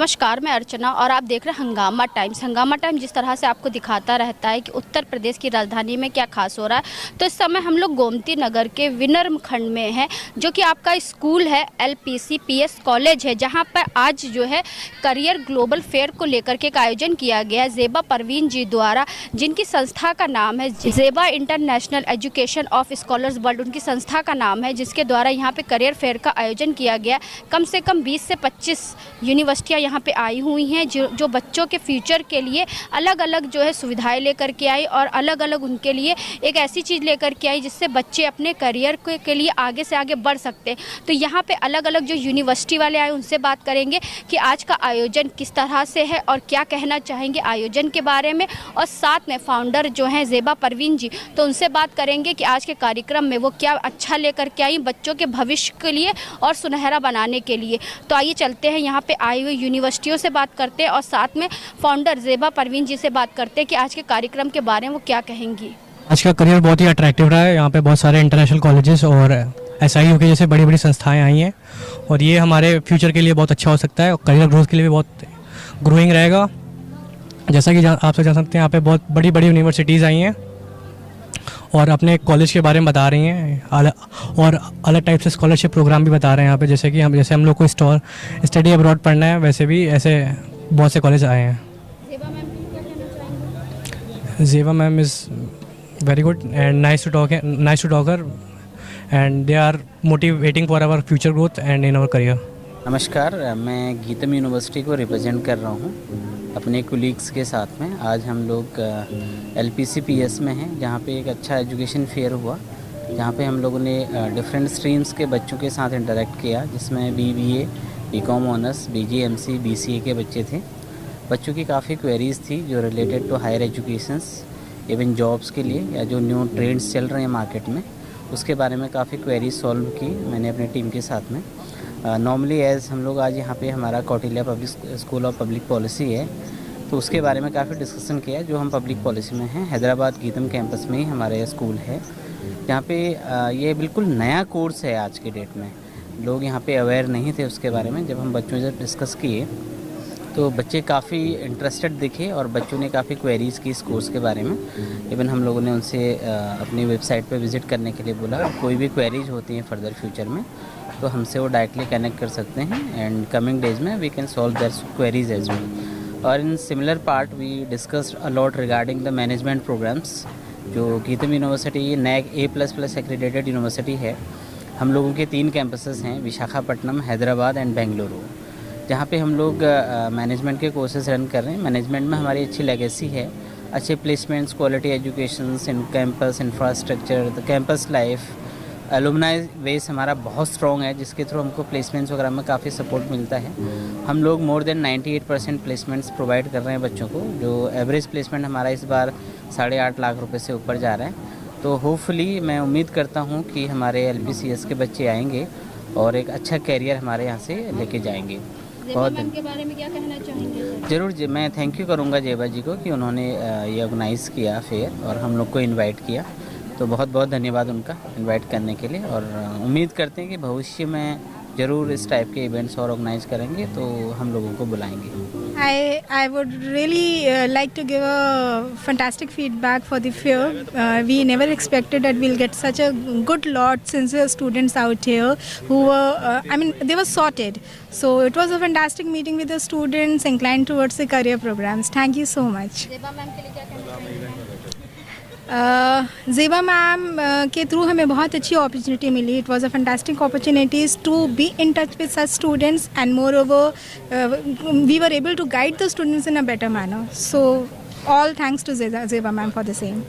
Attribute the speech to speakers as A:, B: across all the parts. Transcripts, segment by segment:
A: नमस्कार, मैं अर्चना और आप देख रहे हैं हंगामा टाइम्स। हंगामा टाइम्स जिस तरह से आपको दिखाता रहता है कि उत्तर प्रदेश की राजधानी में क्या खास हो रहा है, तो इस समय हम लोग गोमती नगर के विनर्म खंड में हैं, जो कि आपका स्कूल है, LPCPS कॉलेज है, जहां पर आज जो है करियर ग्लोबल फेयर को लेकर के एक आयोजन किया गया है ज़ेबा परवीन जी द्वारा, जिनकी संस्था का नाम है Zeba international education of scholars world, उनकी संस्था का नाम है, जिसके द्वारा यहाँ पे करियर फेयर का आयोजन किया गया। कम से कम 20 से 25 यूनिवर्सिटियाँ यहाँ पे आई हुई हैं, जो बच्चों के फ्यूचर के लिए अलग अलग जो है सुविधाएं लेकर के आई और अलग अलग उनके लिए एक ऐसी चीज़ लेकर के आई जिससे बच्चे अपने करियर के लिए आगे से आगे बढ़ सकते हैं। तो यहाँ पे अलग अलग जो यूनिवर्सिटी वाले आए उनसे बात करेंगे कि आज का आयोजन किस तरह से है और क्या कहना चाहेंगे आयोजन के बारे में, और साथ में फाउंडर जो हैं ज़ेबा परवीन जी, तो उनसे बात करेंगे कि आज के कार्यक्रम में वो क्या अच्छा लेकर के आई बच्चों के भविष्य के लिए और सुनहरा बनाने के लिए। तो आइए चलते हैं, यहाँ पे आई हुई यूनिवर्सिटियों से बात करते हैं और साथ में फाउंडर ज़ेबा परवीन जी से बात करते हैं कि आज के कार्यक्रम के बारे में वो क्या कहेंगी।
B: आज का करियर बहुत ही अट्रैक्टिव रहा है। यहाँ पे बहुत सारे इंटरनेशनल कॉलेजेस और SIU के जैसे बड़ी बड़ी संस्थाएं आई हैं और ये हमारे फ्यूचर के लिए बहुत अच्छा हो सकता है और करियर ग्रोथ के लिए भी बहुत ग्रोइंग रहेगा। जैसा कि आप सब जान सकते हैं, यहाँ पे बहुत बड़ी बड़ी यूनिवर्सिटीज़ आई हैं और अपने कॉलेज के बारे में बता रही हैं और अलग टाइप से स्कॉलरशिप प्रोग्राम भी बता रहे हैं यहाँ पे। जैसे कि हम लोग को स्टडी अब्रॉड पढ़ना है, वैसे भी ऐसे बहुत से कॉलेज आए हैं। Zeba ma'am is very good and nice to talk her and they are motivating for our future growth and in our career.
C: नमस्कार, मैं गीतम यूनिवर्सिटी को रिप्रेजेंट कर रहा हूँ अपने कोलीग्स के साथ में। आज हम लोग LPCPS में हैं, जहाँ पे एक अच्छा एजुकेशन फेयर हुआ, जहाँ पे हम लोगों ने डिफरेंट स्ट्रीम्स के बच्चों के साथ इंटरेक्ट किया, जिसमें BBA, BCom honours, BGMC, BCA के बच्चे थे। बच्चों की काफ़ी क्वेरीज़ थी जो related to higher educations, even jobs के लिए या जो न्यू ट्रेंड्स चल रहे हैं मार्केट में, उसके बारे में काफ़ी क्वेरीज सॉल्व की मैंने अपनी टीम के साथ में। नॉर्मली एज़ हम लोग आज यहाँ पे हमारा Kautilya public school of public policy है, तो उसके बारे में काफ़ी डिस्कशन किया। जो हम पब्लिक पॉलिसी में हैं, हैदराबाद गीतम कैंपस में ही हमारा स्कूल है, जहाँ पे ये बिल्कुल नया कोर्स है आज के डेट में। लोग यहाँ पे अवेयर नहीं थे उसके बारे में। जब हम बच्चों से डिस्कस किए तो बच्चे काफ़ी इंटरेस्टेड दिखे और बच्चों ने काफ़ी क्वेरीज़ की इस कोर्स के बारे में। इवन हम लोगों ने उनसे अपनी वेबसाइट पे विज़िट करने के लिए बोला। कोई भी क्वेरीज होती हैं फर्दर फ्यूचर में तो हमसे वो डायरेक्टली कनेक्ट कर सकते हैं एंड कमिंग डेज में we can solve their queries as well. और in similar part we discussed a lot regarding the management programs. जो GITAM university NAAC A++ accredited university है। हम लोगों के 3 कैंपसेस हैं, विशाखापट्टनम, हैदराबाद एंड बेंगलुरु, जहाँ पे हम लोग मैनेजमेंट के कोर्सेज रन कर रहे हैं। मैनेजमेंट में हमारी अच्छी लेगेसी है, अच्छे placements, quality education, in campus infrastructure, the campus life, alumni base हमारा बहुत स्ट्रॉन्ग है, जिसके थ्रू हमको प्लेसमेंट्स वगैरह में काफ़ी सपोर्ट मिलता है। हम लोग मोर देन 98% प्लेसमेंट्स प्रोवाइड कर रहे हैं बच्चों को। जो एवरेज प्लेसमेंट हमारा इस बार 8.5 लाख रुपये से ऊपर जा रहा है। तो होपफुली मैं उम्मीद करता हूँ कि हमारे LPCS के बच्चे आएंगे और एक अच्छा कैरियर हमारे यहाँ से लेके जाएंगे। बहुत
A: के बारे में क्या कहना चाहेंगे?
C: ज़रूर जी, मैं थैंक यू करूँगा ज़ेबा जी को कि उन्होंने ये ऑर्गेनाइज़ किया फेयर और हम लोग को इनवाइट किया। तो बहुत बहुत धन्यवाद उनका इनवाइट करने के लिए और उम्मीद करते हैं कि भविष्य में ज़रूर इस टाइप के इवेंट्स और ऑर्गेनाइज करेंगे तो हम लोगों को बुलाएंगे।
D: I would really like to give a fantastic feedback for the fair. We never expected that we'll get such a good lot sincere students out here who were, they were sorted. So it was a fantastic meeting with the students inclined towards the career programs. Thank you so much.
A: Zeba ma'am के लिए क्या कहना चाहेंगे?
D: Zeba ma'am के through हमें बहुत अच्छी opportunity मिली. It was a fantastic opportunities to be in touch with such students and moreover we were able to guide the students in a better manner. So all thanks to Zeba ma'am for the same.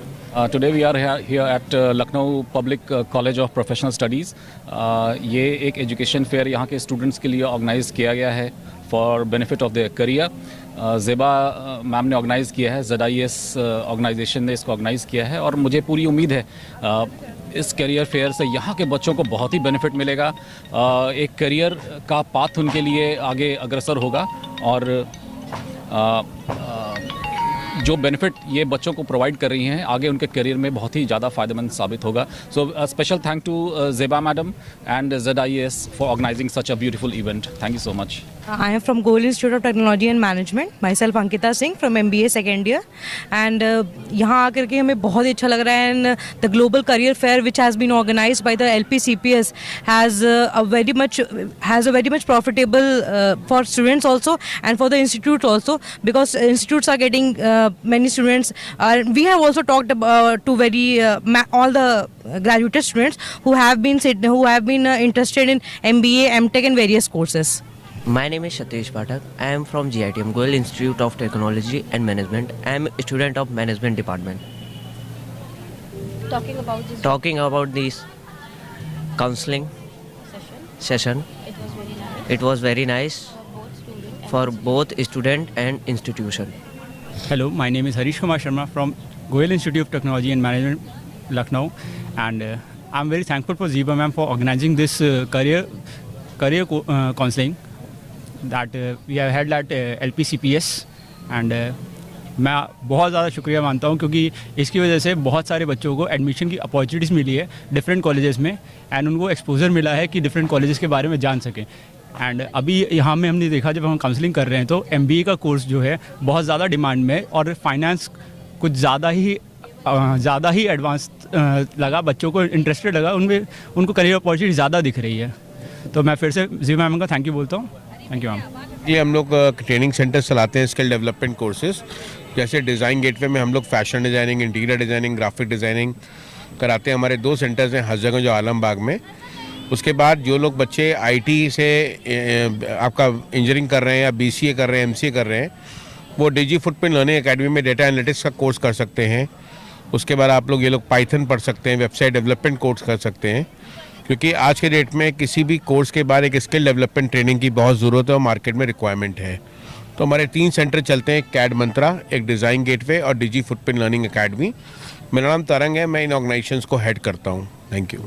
E: Today we are here at Lucknow Public College of Professional Studies. ये एक education fair यहाँ के students के लिए organise किया गया है for benefit of their career. Zeba ma'am ने ऑर्गेनाइज़ किया है, ZIS ऑर्गेनाइजेशन ने इसको ऑर्गेनाइज़ किया है और मुझे पूरी उम्मीद है इस करियर फेयर से यहाँ के बच्चों को बहुत ही बेनिफिट मिलेगा. एक करियर का पाथ उनके लिए आगे अग्रसर होगा और जो बेनिफिट ये बच्चों को प्रोवाइड कर रही हैं आगे उनके करियर में बहुत ही ज़्यादा फ़ायदेमंद साबित होगा. So special thank to Zeba madam and ZIS for organising such a beautiful event. Thank you so much.
F: I am from Goel Institute of Technology and Management. Myself Ankita Singh from MBA second year. And यहाँ आकर के हमें बहुत ही अच्छा लग रहा है. And the Global Career Fair, which has been organized by the LPCPS, has a very much profitable for students also and for the institute also, because institutes are getting many students. We have also talked about to all the graduate students who have been interested in MBA, MTech and various courses.
G: My name is Satish Pathak. I am from GITM, Goel Institute of Technology and Management. I am a student of Management Department.
A: Talking about
G: this counseling session, it was very nice for both student and institution.
H: Hello, my name is Harish Kumar Sharma from Goel Institute of Technology and Management, Lucknow, and I'm very thankful for Zeba ma'am for organizing this career counseling that we have held at LPCPS, and मैं बहुत ज़्यादा शुक्रिया मानता हूँ क्योंकि इसकी वजह से बहुत सारे बच्चों को एडमिशन की अपॉर्चुनिटीज़ मिली है डिफरेंट कॉलेजेस में, एंड उनको एक्सपोजर मिला है कि डिफरेंट कॉलेजेस के बारे में जान सकें. एंड अभी यहाँ में हमने देखा जब हम काउंसलिंग कर रहे हैं तो MBA का कोर्स जो है बहुत ज़्यादा डिमांड में, और फाइनेंस कुछ ज़्यादा ही एडवांस लगा, बच्चों को इंटरेस्टेड लगा, उनमें उनको करियर अपॉर्चुनिटी ज़्यादा दिख रही है. तो मैं फिर से जी मैम का थैंक यू बोलता हूँ. Thank you ma'am.
I: ये हम लोग ट्रेनिंग सेंटर चलाते हैं स्किल डेवलपमेंट कोर्सेज. जैसे डिज़ाइन गेटवे में हम लोग fashion designing, interior designing, graphic designing कराते हैं. हमारे 2 सेंटर्स हैं हर जगह, जो आलमबाग में. उसके बाद जो लोग बच्चे IT से आपका इंजीनियरिंग कर रहे हैं या BCA कर रहे हैं, MCA कर रहे हैं, वो डिजी फुटप्रिंट लर्निंग एकेडमी में डेटा एनालिटिक्स का कोर्स कर सकते हैं. उसके बाद आप लोग ये लोग पाइथन पढ़ सकते हैं, वेबसाइट डेवलपमेंट कोर्स कर सकते हैं, क्योंकि आज के डेट में किसी भी कोर्स के बाद एक स्किल डेवलपमेंट ट्रेनिंग की बहुत ज़रूरत है और मार्केट में रिक्वायरमेंट है. तो हमारे 3 सेंटर चलते हैं, कैड मंत्रा, एक डिज़ाइन गेटवे और डिजी फुटप्रिंट लर्निंग एकेडमी. मेरा नाम तरंग है, मैं इन ऑर्गेनाइजेशंस को हेड करता हूँ. Thank you.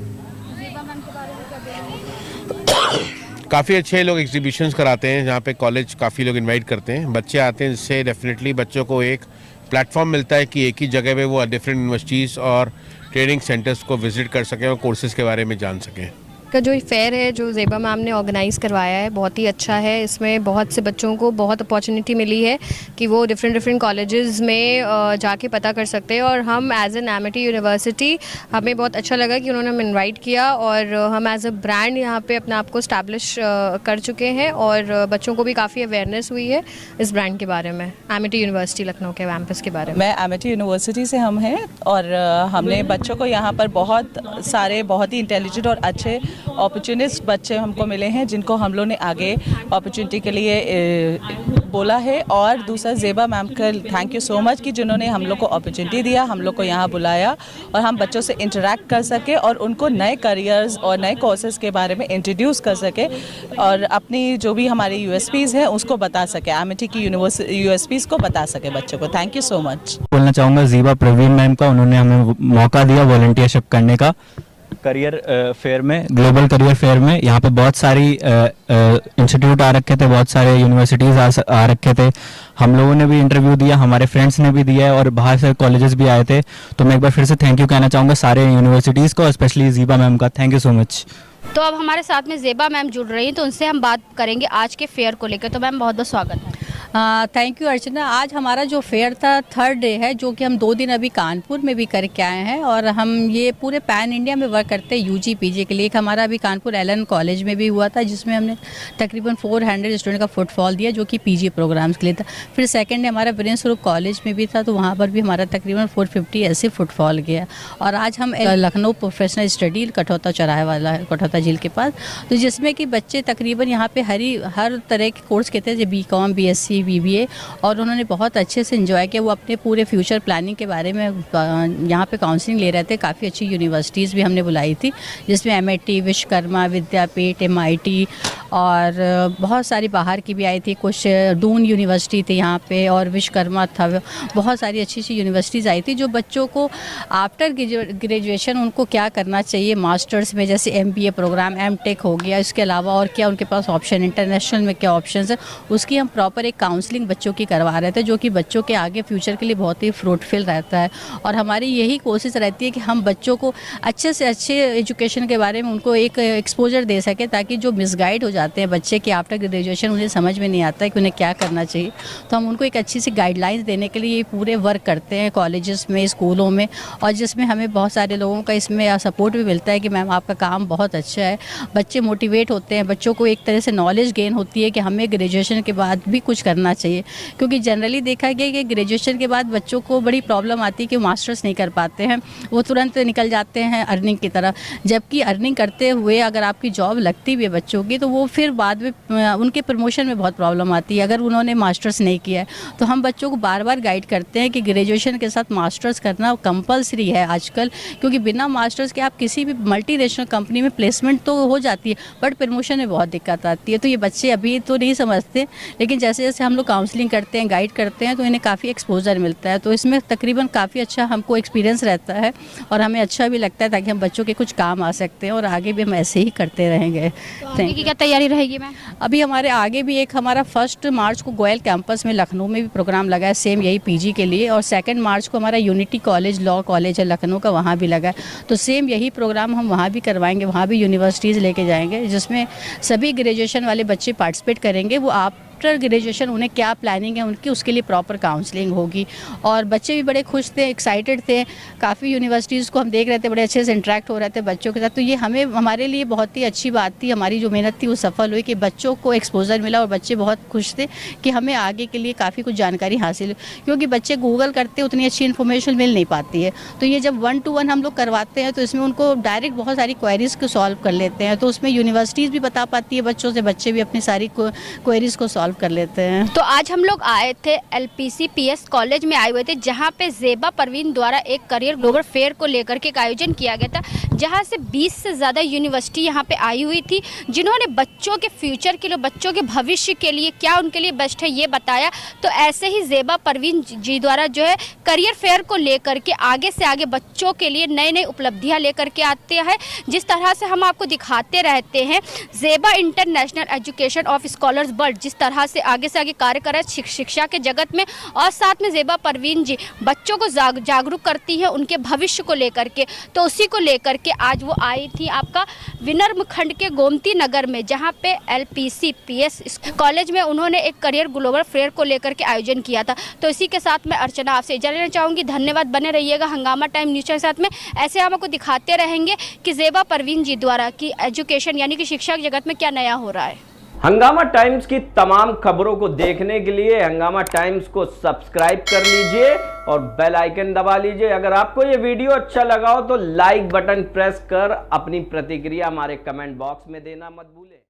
I: काफ़ी अच्छे लोग एग्जीबिशंस कराते हैं जहाँ पे कॉलेज काफ़ी लोग इनवाइट करते हैं, बच्चे आते हैं, जिससे डेफिनेटली बच्चों को एक प्लेटफॉर्म मिलता है कि एक ही जगह पे वो डिफरेंट यूनिवर्सिटीज़ और ट्रेनिंग सेंटर्स को विजिट कर सकें और कोर्सेज़ के बारे में जान सकें.
J: का जो फेयर है जो ज़ेबा मैम ने ऑर्गेनाइज़ करवाया है बहुत ही अच्छा है. इसमें बहुत से बच्चों को बहुत अपॉर्चुनिटी मिली है कि वो डिफरेंट कॉलेजेस में जाके पता कर सकते हैं. और हम एज एन एमिटी यूनिवर्सिटी, हमें बहुत अच्छा लगा कि उन्होंने हमें इनवाइट किया, और हम एज अ ब्रांड यहाँ पे अपने आप को इस्टेब्लिश कर चुके हैं, और बच्चों को भी काफ़ी अवेयरनेस हुई है इस ब्रांड के बारे में, एमिटी यूनिवर्सिटी लखनऊ के कैंपस के बारे में.
K: मैं एमिटी यूनिवर्सिटी से हम हैं, और हमने बच्चों को यहाँ पर बहुत ही इंटेलिजेंट और अच्छे अपॉर्चुनिस्ट बच्चे हमको मिले हैं, जिनको हम लोग ने आगे अपॉर्चुनिटी के लिए बोला है. और दूसरा ज़ेबा मैम का थैंक यू सो मच कि जिन्होंने हम लोग को अपॉर्चुनिटी दिया, हम लोग को यहाँ बुलाया और हम बच्चों से इंटरेक्ट कर सके और उनको नए करियर्स और नए कोर्सेज़ के बारे में इंट्रोड्यूस कर सके, और अपनी जो भी हमारी USPs हैं उसको बता सके, एमिटी की USPs को बता सके बच्चों को. Thank you so much.
L: बोलना चाहूँगा ज़ीबा प्रवीण मैम का, उन्होंने हमें मौका दिया वॉलंटियरशिप करने का करियर फेयर में, ग्लोबल करियर फेयर में. यहाँ पे बहुत सारी इंस्टीट्यूट आ रखे थे, बहुत सारे यूनिवर्सिटीज़ आ रखे थे. हम लोगों ने भी इंटरव्यू दिया, हमारे फ्रेंड्स ने भी दिया है, और बाहर से कॉलेजेस भी आए थे. तो मैं एक बार फिर से थैंक यू कहना चाहूँगा सारे यूनिवर्सिटीज़ को, स्पेशली ज़ीबा मैम का. Thank you so much.
A: तो अब हमारे साथ में ज़ेबा मैम जुड़ रही हैं, तो उनसे हम बात करेंगे आज के फेयर को लेकर. तो मैम बहुत बहुत स्वागत है.
M: थैंक यू अर्चना. आज हमारा जो फेयर था 3rd डे है, जो कि हम 2 दिन अभी कानपुर में भी करके आए हैं, और हम ये पूरे पैन इंडिया में वर्क करते हैं UG PG के लिए. एक हमारा अभी कानपुर LN कॉलेज में भी हुआ था, जिसमें हमने तकरीबन 400 स्टूडेंट का फुटफॉल दिया, जो कि PG प्रोग्राम्स के लिए था. फिर 2nd डे हमारा वीरेंद्र स्वरूप कॉलेज में भी था, तो वहाँ पर भी हमारा तकरीबन 450 ऐसे फुटफॉल गया. और आज हम लखनऊ प्रोफेशनल स्टडी कठौता चौराहे वाला है, कठौता झील के पास, तो जिसमें कि बच्चे तकरीबन यहाँ पे हर तरह के कोर्स के थे, BCom BSc BBA, और उन्होंने बहुत अच्छे से एंजॉय किया. वो अपने पूरे फ्यूचर प्लानिंग के बारे में यहाँ पे काउंसलिंग ले रहे थे. काफ़ी अच्छी यूनिवर्सिटीज़ भी हमने बुलाई थी, जिसमें MIT, विश्वकर्मा, विद्यापीठ, MIT, और बहुत सारी बाहर की भी आई थी. कुछ डून यूनिवर्सिटी थी यहाँ पे, और विश्वकर्मा था. बहुत सारी अच्छी यूनिवर्सिटीज़ आई थी, जो बच्चों को आफ्टर ग्रेजुएशन उनको क्या करना चाहिए मास्टर्स में, जैसे MBA प्रोग्राम, MTech हो गया, इसके अलावा और क्या उनके पास ऑप्शन, इंटरनेशनल में क्या ऑप्शन है, उसकी हम प्रॉपर एक काउंसलिंग बच्चों की करवा रहे थे, जो कि बच्चों के आगे फ्यूचर के लिए बहुत ही फ्रूटफुल रहता है. और हमारी यही कोशिश रहती है कि हम बच्चों को अच्छे से अच्छे एजुकेशन के बारे में उनको एक एक्सपोजर दे सकें, ताकि जो मिसगाइड हो जाते हैं बच्चे कि आफ्टर ग्रेजुएशन उन्हें समझ में नहीं आता है कि उन्हें क्या करना चाहिए। तो हम उनको एक अच्छी सी गाइडलाइंस देने के लिए ये पूरे वर्क करते हैं कॉलेजेस में, स्कूलों में, और जिसमें हमें बहुत सारे लोगों का इसमें सपोर्ट भी मिलता है कि मैम आपका काम बहुत अच्छा है। बच्चे मोटिवेट होते हैं, बच्चों को एक तरह से नॉलेज गेन होती है कि हमें ग्रेजुएशन के बाद भी कुछ करना चाहिए, क्योंकि जनरली देखा गया कि ग्रेजुएशन के बाद बच्चों को बड़ी प्रॉब्लम आती है कि मास्टर्स नहीं कर पाते हैं, वो तुरंत निकल जाते हैं अर्निंग की तरफ। जबकि अर्निंग करते हुए अगर आपकी जॉब लगती भी है बच्चों की, तो वो फिर बाद में उनके प्रमोशन में बहुत प्रॉब्लम आती है अगर उन्होंने मास्टर्स नहीं किया है। तो हम बच्चों को बार बार गाइड करते हैं कि ग्रेजुएशन के साथ मास्टर्स करना कंपलसरी है आजकल, क्योंकि बिना मास्टर्स के आप किसी भी मल्टीनेशनल कंपनी में प्लेसमेंट तो हो जाती है बट प्रमोशन में बहुत दिक्कत आती है। तो ये बच्चे अभी तो नहीं समझते, लेकिन जैसे जैसे हम लोग काउंसलिंग करते हैं, गाइड करते हैं, तो इन्हें काफ़ी एक्सपोजर मिलता है। तो इसमें तकरीबन काफ़ी अच्छा हमको एक्सपीरियंस रहता है और हमें अच्छा भी लगता है, ताकि हम बच्चों के कुछ काम आ सकते हैं और आगे भी हम ऐसे ही करते रहेंगे।
A: तो आगे की क्या तैयारी रहेगी मैम?
M: अभी हमारे आगे भी एक हमारा 1 मार्च को गोयल कैंपस में लखनऊ में भी प्रोग्राम लगा है, सेम यही पीजी के लिए, और 2 मार्च को हमारा यूनिटी कॉलेज लॉ कॉलेज है लखनऊ का, वहाँ भी लगा है। तो सेम यही प्रोग्राम हम वहाँ भी करवाएंगे, वहाँ भी यूनिवर्सिटीज़ लेके जाएंगे, जिसमें सभी ग्रेजुएशन वाले बच्चे पार्टिसिपेट करेंगे। वो आफ्टर ग्रेजुएशन उन्हें क्या प्लानिंग है उनकी, उसके लिए प्रॉपर काउंसलिंग होगी। और बच्चे भी बड़े खुश थे, एक्साइटेड थे। काफ़ी यूनिवर्सिटीज़ को हम देख रहे थे, बड़े अच्छे से इंटरेक्ट हो रहे थे बच्चों के साथ। तो ये हमारे लिए बहुत ही अच्छी बात थी, हमारी जो मेहनत थी वो सफल हुई कि बच्चों को एक्सपोजर मिला और बच्चे बहुत खुश थे कि हमें आगे के लिए काफ़ी कुछ जानकारी हासिल, क्योंकि बच्चे गूगल करते उतनी अच्छी इन्फॉर्मेशन मिल नहीं पाती है। तो ये जब 1-to-1 हम लोग करवाते हैं तो इसमें उनको डायरेक्ट बहुत सारी क्वेरीज़ को सॉल्व कर लेते हैं। तो उसमें यूनिवर्सिटीज़ भी बता पाती है बच्चों से, बच्चे भी अपनी सारी क्वेरीज़ को सॉल्व कर लेते हैं।
A: तो आज हम लोग आए थे LPCPS कॉलेज में आए हुए थे, जहां पे ज़ेबा परवीन द्वारा एक करियर ग्लोबल फेयर को लेकर के एक आयोजन किया गया था, जहां से 20 से ज़्यादा यूनिवर्सिटी यहां पे आई हुई थी, जिन्होंने बच्चों के फ्यूचर के लिए, बच्चों के भविष्य के लिए क्या उनके लिए बेस्ट है ये बताया। तो ऐसे ही ज़ेबा परवीन जी द्वारा जो है करियर फेयर को लेकर के आगे से आगे बच्चों के लिए नई नई उपलब्धियाँ लेकर के आते हैं, जिस तरह से हम आपको दिखाते रहते हैं। Zeba international education of scholars world जिस तरह से आगे कार्य कर रहे हैं शिक्षा के जगत में, और साथ में ज़ेबा परवीन जी बच्चों को जागरूक करती हैं उनके भविष्य को लेकर के। तो उसी को लेकर के आज वो आई थी आपका विनर्म खंड के गोमती नगर में, जहां पे LPCPS कॉलेज में उन्होंने एक करियर ग्लोबल फेयर को लेकर के आयोजन किया था। तो इसी के साथ मैं अर्चना आपसे इजाज़त लेना चाहूँगी। धन्यवाद, बने रहिएगा हंगामा टाइम न्यूज़ के साथ में। ऐसे हम आपको दिखाते रहेंगे कि ज़ेबा परवीन जी द्वारा की एजुकेशन यानी कि शिक्षा के जगत में क्या नया हो रहा है।
N: हंगामा टाइम्स की तमाम खबरों को देखने के लिए हंगामा टाइम्स को सब्सक्राइब कर लीजिए और बेल आइकन दबा लीजिए। अगर आपको ये वीडियो अच्छा लगा हो तो लाइक बटन प्रेस कर अपनी प्रतिक्रिया हमारे कमेंट बॉक्स में देना मत भूलें।